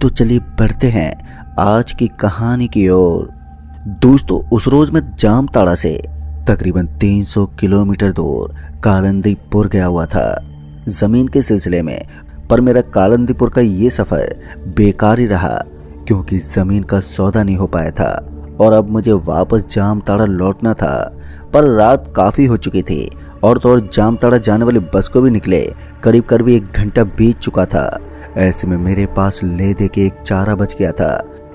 तो चलिए बढ़ते हैं आज की कहानी की ओर। दोस्तों, उस रोज मैं जामताड़ा से तकरीबन 300 किलोमीटर दूर कालंदीपुर गया हुआ था जमीन के सिलसिले में। पर मेरा कालंदीपुर का ये सफर बेकार ही रहा क्योंकि जमीन का सौदा नहीं हो पाया था और अब मुझे वापस जामताड़ा लौटना था। पर रात काफ़ी हो चुकी थी और तो और जामताड़ा जाने वाली बस को भी निकले करीब 1 घंटा बीत चुका था। ऐसे में मेरे पास ले दे के एक चारा बच गया था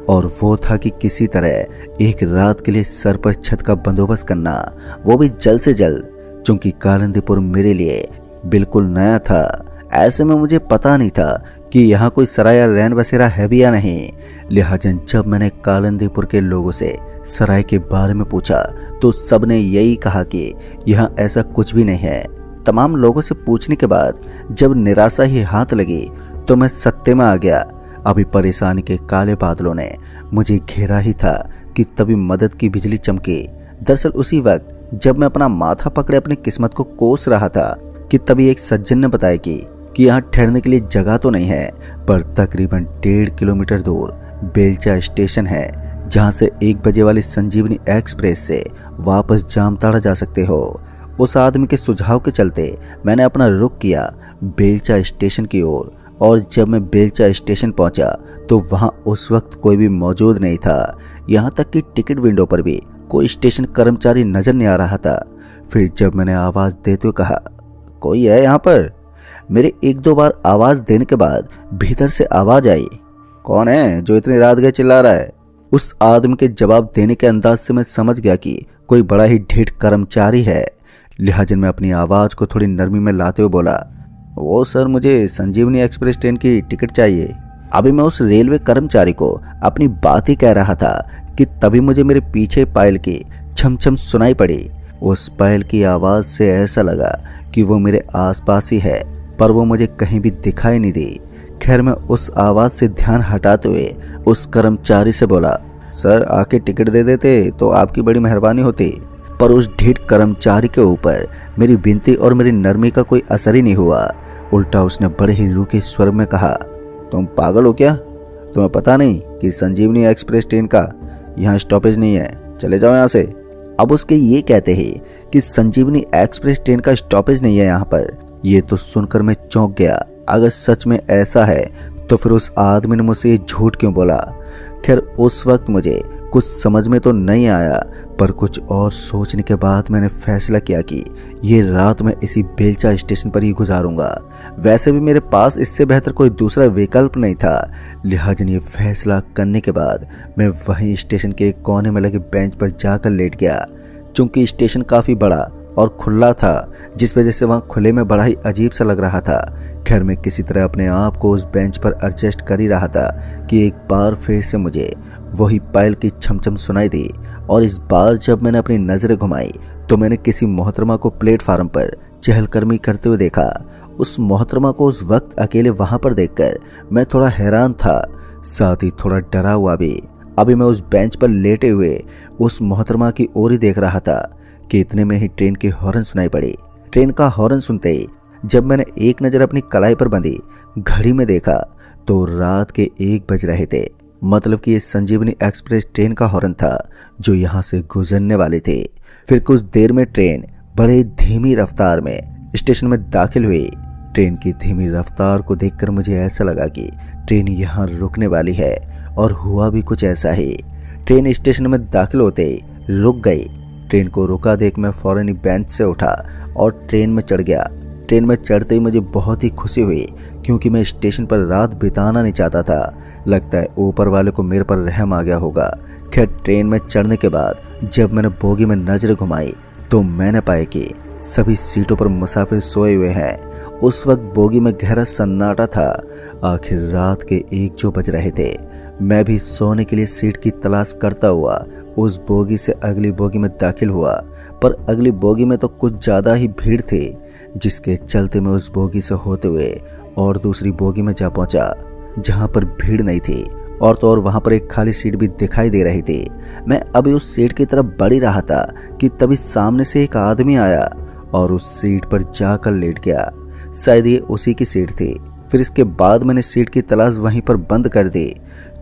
और वो था कि किसी तरह एक रात के लिए सर पर छत का बंदोबस्त करना, वो भी जल्द से जल्द, क्योंकि कालंदीपुर मेरे लिए बिल्कुल नया था। ऐसे में मुझे पता नहीं था कि यहाँ कोई सराय या रैन बसेरा है भी या नहीं। लिहाजा जब मैंने कालंदीपुर के लोगों से सराय के बारे में पूछा तो सब ने यही कहा कि यहाँ ऐसा कुछ भी नहीं है। तमाम लोगों से पूछने के बाद जब निराशा ही हाथ लगी तो मैं सत्ते में आ गया। अभी परेशानी के काले बादलों ने मुझे घेरा ही था कि तभी मदद की बिजली चमकी। दरअसल उसी वक्त जब मैं अपना माथा पकड़े अपनी किस्मत को कोस रहा था कि तभी एक सज्जन ने बताया कि यहाँ ठहरने के लिए जगह तो नहीं है, पर तकरीबन 1.5 किलोमीटर दूर बेलचा स्टेशन है जहाँ से 1 बजे वाली संजीवनी एक्सप्रेस से वापस जामताड़ा जा सकते हो। उस आदमी के सुझाव के चलते मैंने अपना रुख किया बेलचा स्टेशन की ओर और जब मैं बेलचा स्टेशन पहुंचा तो वहां उस वक्त कोई भी मौजूद नहीं था। यहां तक कि टिकट विंडो पर भी कोई स्टेशन कर्मचारी नजर नहीं आ रहा था। फिर जब मैंने आवाज़ देते हुए कहा, कोई है यहाँ पर? मेरे 1-2 बार आवाज़ देने के बाद भीतर से आवाज़ आई, कौन है जो इतनी रात गए चिल्ला रहा है? उस आदमी के जवाब देने के अंदाज से मैं समझ गया कि कोई बड़ा ही ढीठ कर्मचारी है। लिहाजा मैं अपनी आवाज़ को थोड़ी नरमी में लाते हुए बोला, वो सर, मुझे संजीवनी एक्सप्रेस ट्रेन की टिकट चाहिए। अभी मैं उस रेलवे कर्मचारी को अपनी बात ही कह रहा था कि तभी मुझे मेरे पीछे पायल की छम छम सुनाई पड़ी। उस पायल की आवाज़ से ऐसा लगा कि वो मेरे आसपास ही है, पर वो मुझे कहीं भी दिखाई नहीं दी। खैर, मैं उस आवाज़ से ध्यान हटाते हुए उस कर्मचारी से बोला, सर आके टिकट दे देते तो आपकी बड़ी मेहरबानी होती। पर उस ढीठ कर्मचारी के ऊपर मेरी विनती और मेरी नरमी का कोई असर ही नहीं हुआ। उल्टा उसने बड़े ही रूखे स्वर में कहा, तुम पागल हो क्या? तुम्हें पता नहीं कि संजीवनी एक्सप्रेस ट्रेन का यहाँ स्टॉपेज नहीं है, चले जाओ यहाँ से। अब उसके ये कहते ही कि संजीवनी एक्सप्रेस ट्रेन का स्टॉपेज नहीं है यहाँ पर, ये तो सुनकर मैं चौंक गया। अगर सच में ऐसा है तो फिर उस आदमी ने मुझसे ये झूठ क्यों बोला? खैर, उस वक्त मुझे कुछ समझ में तो नहीं आया, पर कुछ और सोचने के बाद मैंने फैसला किया कि ये रात मैं इसी बेलचा स्टेशन पर ही गुजारूंगा। वैसे भी मेरे पास इससे बेहतर कोई दूसरा विकल्प नहीं था। लिहाजा ये फैसला करने के बाद मैं वहीं स्टेशन के एक कोने में लगे बेंच पर जाकर लेट गया। चूंकि स्टेशन काफ़ी बड़ा और खुला था, जिस वजह से वहाँ खुले में बड़ा ही अजीब सा लग रहा था। खैर, मैं किसी तरह अपने आप को उस बेंच पर एडजस्ट कर ही रहा था कि एक बार फिर से मुझे वही पायल की छमछम सुनाई दी। और इस बार जब मैंने अपनी नज़रें घुमाई तो मैंने किसी मोहतरमा को प्लेटफार्म पर चहलकदमी करते हुए देखा। उस मोहतरमा को उस वक्त अकेले वहाँ पर देखकर मैं थोड़ा हैरान था, साथ ही थोड़ा डरा हुआ भी। अभी मैं उस बेंच पर लेटे हुए उस मोहतरमा की ओर ही देख रहा था कि इतने में ही ट्रेन की हॉर्न सुनाई पड़ी। ट्रेन का हॉर्न सुनते ही जब मैंने एक नज़र अपनी कलाई पर बंधी घड़ी में देखा तो रात के 1 बज रहे थे। मतलब कि ये संजीवनी एक्सप्रेस ट्रेन का हॉर्न था जो यहाँ से गुजरने वाली थी। फिर कुछ देर में ट्रेन बड़े धीमी रफ्तार में स्टेशन में दाखिल हुई। ट्रेन की धीमी रफ्तार को देखकर मुझे ऐसा लगा कि ट्रेन यहाँ रुकने वाली है, और हुआ भी कुछ ऐसा ही। ट्रेन स्टेशन में दाखिल होते ही रुक गई। ट्रेन को रुका देख मैं फौरन ही बेंच से उठा और ट्रेन में चढ़ गया। ट्रेन में चढ़ते ही मुझे बहुत ही खुशी हुई क्योंकि मैं स्टेशन पर रात बिताना नहीं चाहता था। लगता है ऊपर वाले को मेरे पर रहम आ गया होगा। खैर, ट्रेन में चढ़ने के बाद जब मैंने बोगी में नजर घुमाई तो मैंने पाया कि सभी सीटों पर मुसाफिर सोए हुए हैं। उस वक्त बोगी में गहरा सन्नाटा था। आखिर रात के 1 बज रहे थे। मैं भी सोने के लिए सीट की तलाश करता हुआ उस बोगी से अगली बोगी में दाखिल हुआ, पर अगली बोगी में तो कुछ ज़्यादा ही भीड़ थी, जिसके चलते मैं उस बोगी से होते हुए और दूसरी बोगी में जा पहुंचा जहां पर भीड़ नहीं थी, और तो और वहां पर एक खाली सीट भी दिखाई दे रही थी। मैं अभी उस सीट की तरफ बढ़ ही रहा था कि तभी सामने से एक आदमी आया और उस सीट पर जाकर लेट गया। शायद ये उसी की सीट थी फिर इसके बाद मैंने सीट की तलाश वहीं पर बंद कर दी।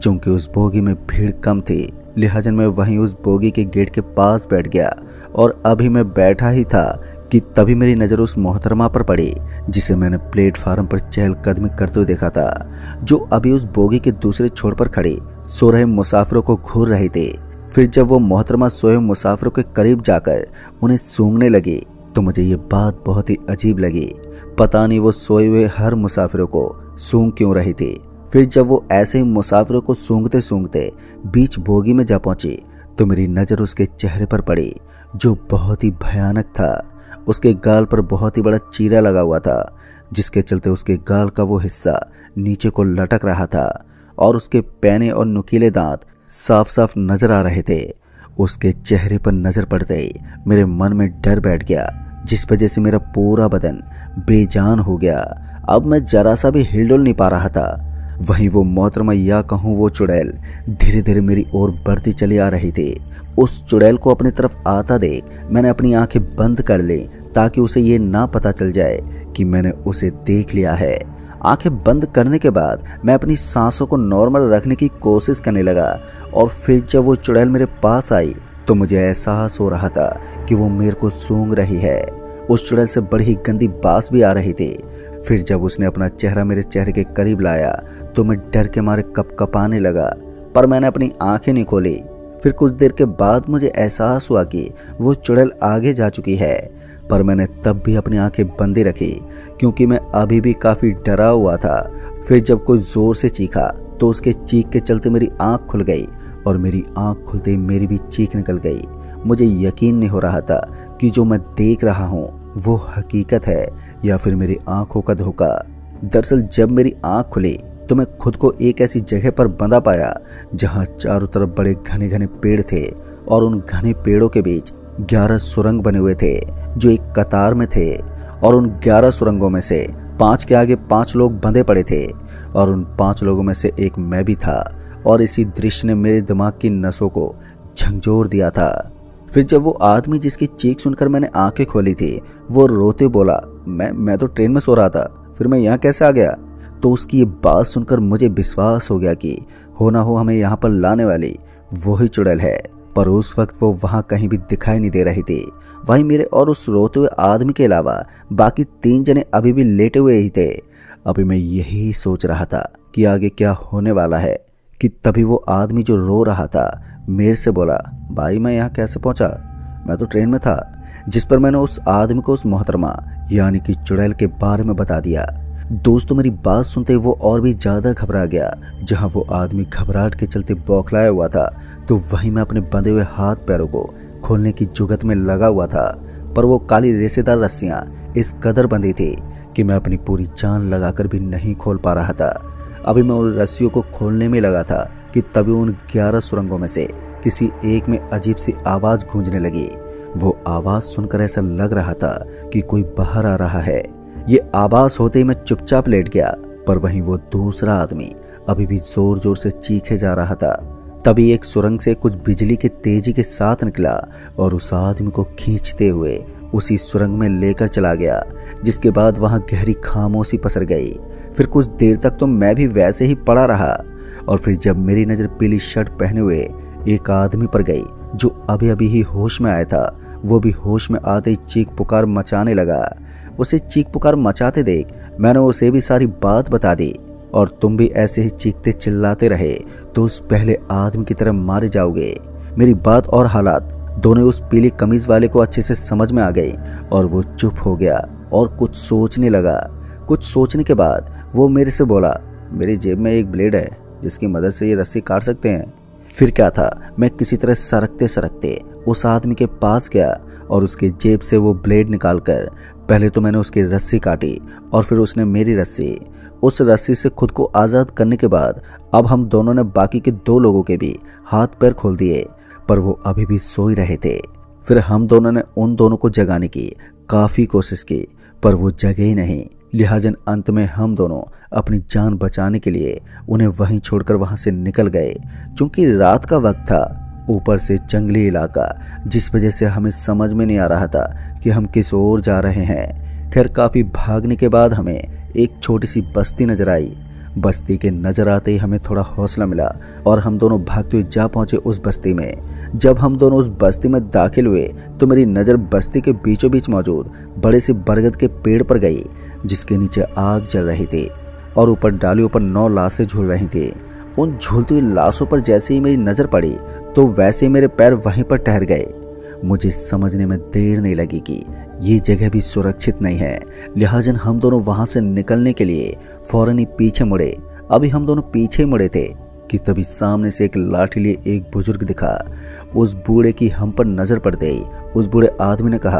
चूंकि उस बोगी में भीड़ कम थी, लिहाजा मैं वहीं उस बोगी के गेट के पास बैठ गया और अभी मैं बैठा ही था कि तभी मेरी नज़र उस मोहतरमा पर पड़ी जिसे मैंने प्लेटफार्म पर चहलकदमी करते हुए देखा था, जो अभी उस बोगी के दूसरे छोर पर खड़ी सो रहे मुसाफिरों को घूर रही थी। फिर जब वो मोहतरमा सोए मुसाफिरों के करीब जाकर उन्हें सूंघने लगी तो मुझे ये बात बहुत ही अजीब लगी। पता नहीं वो सोए हुए हर मुसाफिरों को सूंघ क्यों रही थी। फिर जब वो ऐसे ही मुसाफिरों को सूंघते सूंघते बीच बोगी में जा पहुंची तो मेरी नज़र उसके चेहरे पर पड़ी, जो बहुत ही भयानक था। उसके गाल पर बहुत ही बड़ा चीरा लगा हुआ था, जिसके चलते उसके गाल का वो हिस्सा नीचे को लटक रहा था और उसके पैने और नुकीले दांत साफ साफ नजर आ रहे थे। उसके चेहरे पर नजर पड़ते ही मेरे मन में डर बैठ गया, जिस वजह से मेरा पूरा बदन बेजान हो गया। अब मैं जरा सा भी हिलडुल नहीं पा रहा था। वहीं वो मोहतरमा या कहूँ वो चुड़ैल धीरे धीरे मेरी ओर बढ़ती चली आ रही थी। उस चुड़ैल को अपनी तरफ आता देख मैंने अपनी आंखें बंद कर ली ताकि उसे ये ना पता चल जाए कि मैंने उसे देख लिया है। आंखें बंद करने के बाद मैं अपनी सांसों को नॉर्मल रखने की कोशिश करने लगा और फिर जब वो चुड़ैल मेरे पास आई तो मुझे एहसास हो रहा था कि वो मेरे को सूंघ रही है। उस चुड़ैल से बड़ी ही गंदी बास भी आ रही थी। फिर जब उसने अपना चेहरा मेरे चेहरे के करीब लाया तो मैं डर के मारे कपकपाने लगा, पर मैंने अपनी आंखें नहीं खोली। फिर कुछ देर के बाद मुझे एहसास हुआ कि वो चुड़ैल आगे जा चुकी है, पर मैंने तब भी अपनी आंखें बंदी रखी क्योंकि मैं अभी भी काफ़ी डरा हुआ था। फिर जब कोई ज़ोर से चीखा तो उसके चीख के चलते मेरी आंख खुल गई और मेरी आंख खुलते ही मेरी भी चीख निकल गई। मुझे यकीन नहीं हो रहा था कि जो मैं देख रहा हूँ वो हकीकत है या फिर मेरी आंखों का धोखा। दरअसल जब मेरी आंख खुली तो मैं खुद को एक ऐसी जगह पर बंधा पाया जहाँ चारों तरफ बड़े घने घने पेड़ थे और उन घने पेड़ों के बीच 11 सुरंग बने हुए थे जो एक कतार में थे, और उन 11 सुरंगों में से 5 के आगे 5 लोग बंधे पड़े थे और उन 5 लोगों में से एक मैं भी था। और इसी दृश्य ने मेरे दिमाग की नसों को झंझोर दिया था। फिर जब वो आदमी जिसकी चीख सुनकर मैंने आंखें खोली थी वो रोते बोला, मैं तो ट्रेन में सो रहा था, फिर मैं यहाँ कैसे आ गया। तो उसकी ये बात सुनकर मुझे विश्वास हो गया कि हो ना हो हमें यहाँ पर लाने वाली वही चुड़ैल है। पर उस वक्त वो वहाँ कहीं भी दिखाई नहीं दे रही थी। वहीं मेरे और उस रोते हुए आदमी के अलावा बाकी 3 जने अभी भी लेटे हुए ही थे। अभी मैं यही सोच रहा था कि आगे क्या होने वाला है कि तभी वो आदमी जो रो रहा था मेरे से बोला, भाई मैं यहाँ कैसे पहुँचा, मैं तो ट्रेन में था। जिस पर मैंने उस आदमी को उस मोहतरमा यानी कि चुड़ैल के बारे में बता दिया। दोस्तों मेरी बात सुनते वो और भी ज़्यादा घबरा गया। जहाँ वो आदमी घबराहट के चलते बौखलाया हुआ था तो वहीं मैं अपने बंधे हुए हाथ पैरों को खोलने की जुगत में लगा हुआ था, पर वो काली रेशेदार रस्सियाँ इस कदर बंधी थी कि मैं अपनी पूरी जान लगाकर भी नहीं खोल पा रहा था। अभी मैं उन रस्सियों को खोलने में लगा था कि तभी उन 11 सुरंगों में से किसी एक में अजीब सी आवाज़ गूंजने लगी। वो आवाज़ सुनकर ऐसा लग रहा था कि कोई बाहर आ रहा है। ये आवाज़ होते ही मैं चुपचाप लेट गया, पर वहीं वो दूसरा आदमी अभी भी जोर जोर से चीखे जा रहा था। तभी एक सुरंग से कुछ बिजली के तेजी के साथ निकला और उस आदमी को खींचते हुए उसी सुरंग में लेकर चला गया, जिसके बाद वहां गहरी खामोशी पसर गई। फिर कुछ देर तक तो मैं भी वैसे ही पड़ा रहा और फिर जब मेरी नज़र पीली शर्ट पहने हुए एक आदमी पर गई जो अभी अभी ही होश में आया था, वो भी होश में आते ही चीख पुकार मचाने लगा। उसे चीख पुकार मचाते देख मैंने उसे भी सारी बात बता दी, और तुम भी ऐसे ही चीखते चिल्लाते रहे तो उस पहले आदमी की तरह मारे जाओगे। मेरी बात और हालात दोनों उस पीली कमीज वाले को अच्छे से समझ में आ गई और वो चुप हो गया और कुछ सोचने लगा। कुछ सोचने के बाद वो मेरे से बोला, मेरी जेब में एक ब्लेड है जिसकी मदद से ये रस्सी काट सकते हैं। फिर क्या था, मैं किसी तरह सरकते सरकते उस आदमी के पास गया और उसके जेब से वो ब्लेड निकालकर पहले तो मैंने उसकी रस्सी काटी और फिर उसने मेरी रस्सी। उस रस्सी से खुद को आज़ाद करने के बाद अब हम दोनों ने बाकी के 2 लोगों के भी हाथ पैर खोल दिए, पर वो अभी भी सो ही रहे थे। फिर हम दोनों ने उन दोनों को जगाने की काफ़ी कोशिश की, पर वो जगे ही नहीं। लिहाजन अंत में हम दोनों अपनी जान बचाने के लिए उन्हें वहीं छोड़कर वहां से निकल गए। चूंकि रात का वक्त था, ऊपर से जंगली इलाका, जिस वजह से हमें समझ में नहीं आ रहा था कि हम किस ओर जा रहे हैं। खैर काफ़ी भागने के बाद हमें एक छोटी सी बस्ती नजर आई। बस्ती के नजर आते ही हमें थोड़ा हौसला मिला और हम दोनों भागते हुए जा पहुंचे उस बस्ती में। जब हम दोनों उस बस्ती में दाखिल हुए तो मेरी नज़र बस्ती के बीचों बीच मौजूद बड़े से बरगद के पेड़ पर गई, जिसके नीचे आग जल रही थी और ऊपर डालियों पर 9 लाशें झूल रही थी। उन झूलती हुई लाशों पर जैसे ही मेरी नज़र पड़ी तो वैसे ही मेरे पैर वहीं पर ठहर गए। मुझे समझने में देर नहीं लगी कि ये जगह भी सुरक्षित नहीं है, लिहाजा हम दोनों वहां से निकलने के लिए फौरन ही पीछे मुड़े। अभी हम दोनों पीछे मुड़े थे कि तभी सामने से एक लाठी लिए एक बुजुर्ग दिखा। उस बूढ़े की हम पर नजर पड़ते ही उस बूढ़े आदमी ने कहा,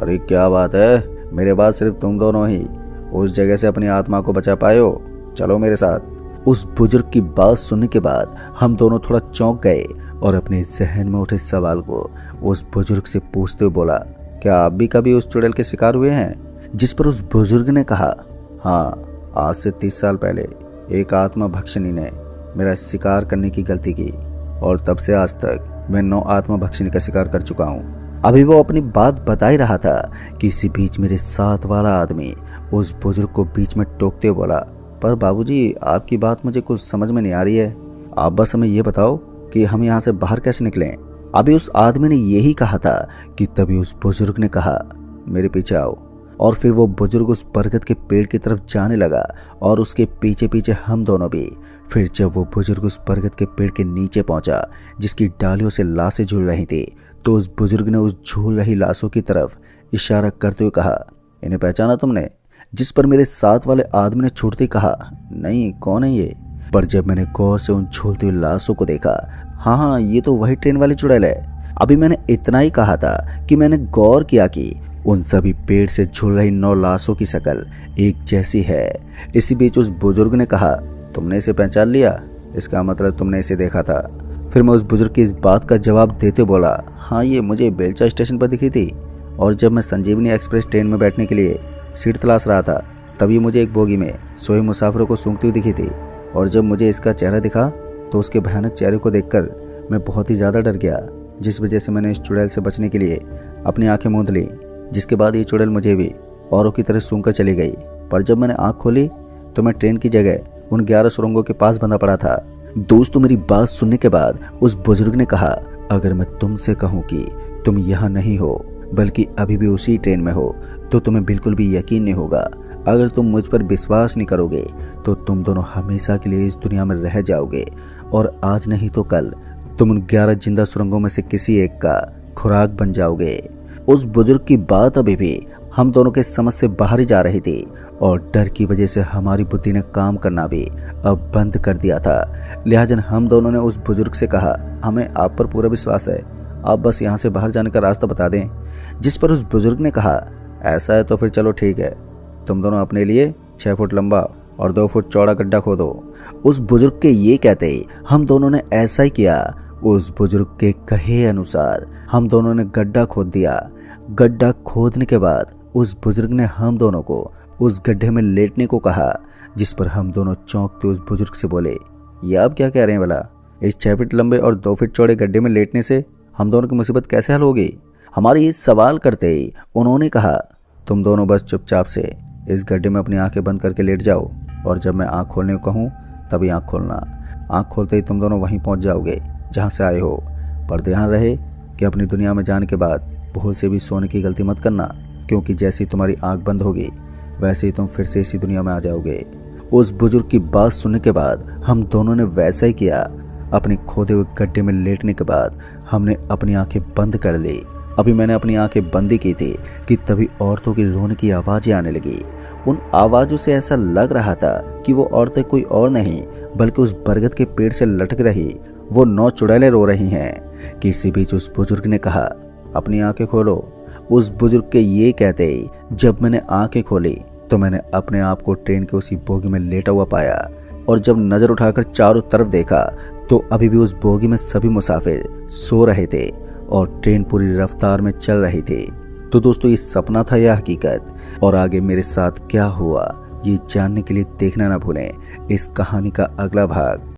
अरे क्या बात है, मेरे बाद सिर्फ तुम दोनों ही उस जगह से अपनी आत्मा को बचा पाए हो, चलो मेरे साथ। उस बुजुर्ग की बात सुनने के बाद हम दोनों थोड़ा चौंक गए और अपने जहन में उठे सवाल को उस बुजुर्ग से पूछते हुए बोला, क्या आप भी कभी उस चुड़ैल के शिकार हुए हैं? जिस पर उस बुजुर्ग ने कहा, हाँ, आज से 30 साल पहले एक आत्मा भक्षिणी ने मेरा शिकार करने की गलती की और तब से आज तक मैं 9 आत्मा भक्षिणी का शिकार कर चुका हूँ। अभी वो अपनी बात बता ही रहा था कि इसी बीच मेरे साथ वाला आदमी उस बुजुर्ग को बीच में टोकते हुए बोला, पर बाबूजी, आपकी बात मुझे कुछ समझ में नहीं आ रही है। आप बस हमें ये बताओ कि हम यहाँ से बाहर कैसे निकलें। अभी उस आदमी ने यही कहा था कि तभी उस बुजुर्ग ने कहा, मेरे पीछे आओ। और फिर वो बुजुर्ग उस बरगद के पेड़ की तरफ जाने लगा और उसके पीछे पीछे हम दोनों भी। फिर जब वो बुजुर्ग उस बरगद के पेड़ के नीचे पहुंचा जिसकी डालियों से लाशें झूल रही थी, तो उस बुजुर्ग ने उस झूल रही लाशों की तरफ इशारा करते हुए कहा, इन्हें पहचाना तुमने? जिस पर मेरे साथ वाले आदमी ने छूटते कहा, नहीं, कौन है ये? पर जब मैंने गौर से उन झूलती हुई लाशों को देखा, हाँ, ये तो वही ट्रेन वाली चुड़ैल है। अभी मैंने इतना ही कहा था कि मैंने गौर किया कि उन सभी पेड़ से झूल रही 9 लाशों की शक्ल एक जैसी है। इसी बीच उस बुजुर्ग ने कहा, तुमने इसे पहचान लिया? इसका मतलब तुमने इसे देखा था। फिर मैं उस बुजुर्ग की इस बात का जवाब देते बोला, हाँ, ये मुझे बेलचा स्टेशन पर दिखी थी और जब मैं संजीवनी एक्सप्रेस ट्रेन में बैठने के लिए सीट तलाश रहा था तभी मुझे एक बोगी में सोए मुसाफिरों को सूंघती हुई दिखी थी और जब मुझे इसका चेहरा दिखा तो उसके भयानक चेहरे को देखकर मैं बहुत ही ज़्यादा डर गया, जिस वजह से मैंने इस चुड़ैल से बचने के लिए अपनी आंखें मूंद ली, जिसके बाद ये चुड़ैल मुझे भी औरों की तरह सूंघ कर चली गई। पर जब मैंने आंख खोली तो मैं ट्रेन की जगह उन 11 सुरंगों के पास बंधा पड़ा था। दोस्तों, मेरी बात सुनने के बाद उस बुजुर्ग ने कहा, अगर मैं तुमसे कहूँ कि तुम यहाँ नहीं हो बल्कि अभी भी उसी ट्रेन में हो तो तुम्हें बिल्कुल भी यकीन नहीं होगा। अगर तुम मुझ पर विश्वास नहीं करोगे तो तुम दोनों हमेशा के लिए इस दुनिया में रह जाओगे और आज नहीं तो कल तुम उन 11 जिंदा सुरंगों में से किसी एक का खुराक बन जाओगे। उस बुजुर्ग की बात अभी भी हम दोनों के समझ से बाहर ही जा रही थी और डर की वजह से हमारी बुद्धि ने काम करना भी अब बंद कर दिया था। लिहाजा हम दोनों ने उस बुजुर्ग से कहा, हमें आप पर पूरा विश्वास है, आप बस यहाँ से बाहर जाने का रास्ता बता दें। जिस पर उस बुजुर्ग ने कहा, ऐसा है तो फिर चलो ठीक है, तुम दोनों अपने लिए 6 फुट लंबा और 2 फुट चौड़ा गड्ढा खोदो। उस बुजुर्ग के ये कहते ही हम दोनों ने ऐसा ही किया। उस बुजुर्ग के कहे अनुसार हम दोनों ने गड्ढा खोद दिया। गड्ढा खोदने के बाद उस बुजुर्ग ने हम दोनों को उस गड्ढे में लेटने को कहा, जिस पर हम दोनों चौंकते उस बुजुर्ग से बोले, ये आप क्या कह रहे हैं भला? इस 6 फीट लंबे और 2 फीट चौड़े गड्ढे में लेटने से हम दोनों की मुसीबत कैसे हल होगी? हमारे ये सवाल करते ही उन्होंने कहा, तुम दोनों बस चुपचाप से इस गड्ढे में अपनी आंखें बंद करके लेट जाओ और जब मैं आंख खोलने को कहूँ तभी आंख खोलना। आंख खोलते ही तुम दोनों वहीं पहुँच जाओगे जहाँ से आए हो। पर ध्यान रहे कि अपनी दुनिया में जाने के बाद भूल से भी सोने की गलती मत करना, क्योंकि जैसे ही तुम्हारी आंख बंद होगी वैसे ही तुम फिर से इसी दुनिया में आ जाओगे। उस बुजुर्ग की बात सुनने के बाद हम दोनों ने वैसा ही किया। अपने खोदे हुए गड्ढे में लेटने के बाद हमने अपनी आंखें बंद कर ली। अभी मैंने अपनी आंखें बंद की थी कि तभी औरतों की रोने की आवाज़ें आने लगी। उन आवाज़ों से ऐसा लग रहा था कि वो औरतें कोई और नहीं बल्कि उस बरगद के पेड़ से लटक रही वो 9 चुड़ैलें रो रही हैं। किसी बीच उस बुजुर्ग ने कहा, अपनी आंखें खोलो। उस बुजुर्ग के ये कहते ही जब मैंने आंखें खोली तो मैंने अपने आप को ट्रेन के उसी बोगी में लेटा हुआ पाया और जब नज़र उठाकर चारों तरफ देखा तो अभी भी उस बोगी में सभी मुसाफिर सो रहे थे और ट्रेन पूरी रफ्तार में चल रही थी। तो दोस्तों, ये सपना था या हकीकत, और आगे मेरे साथ क्या हुआ ये जानने के लिए देखना ना भूलें इस कहानी का अगला भाग।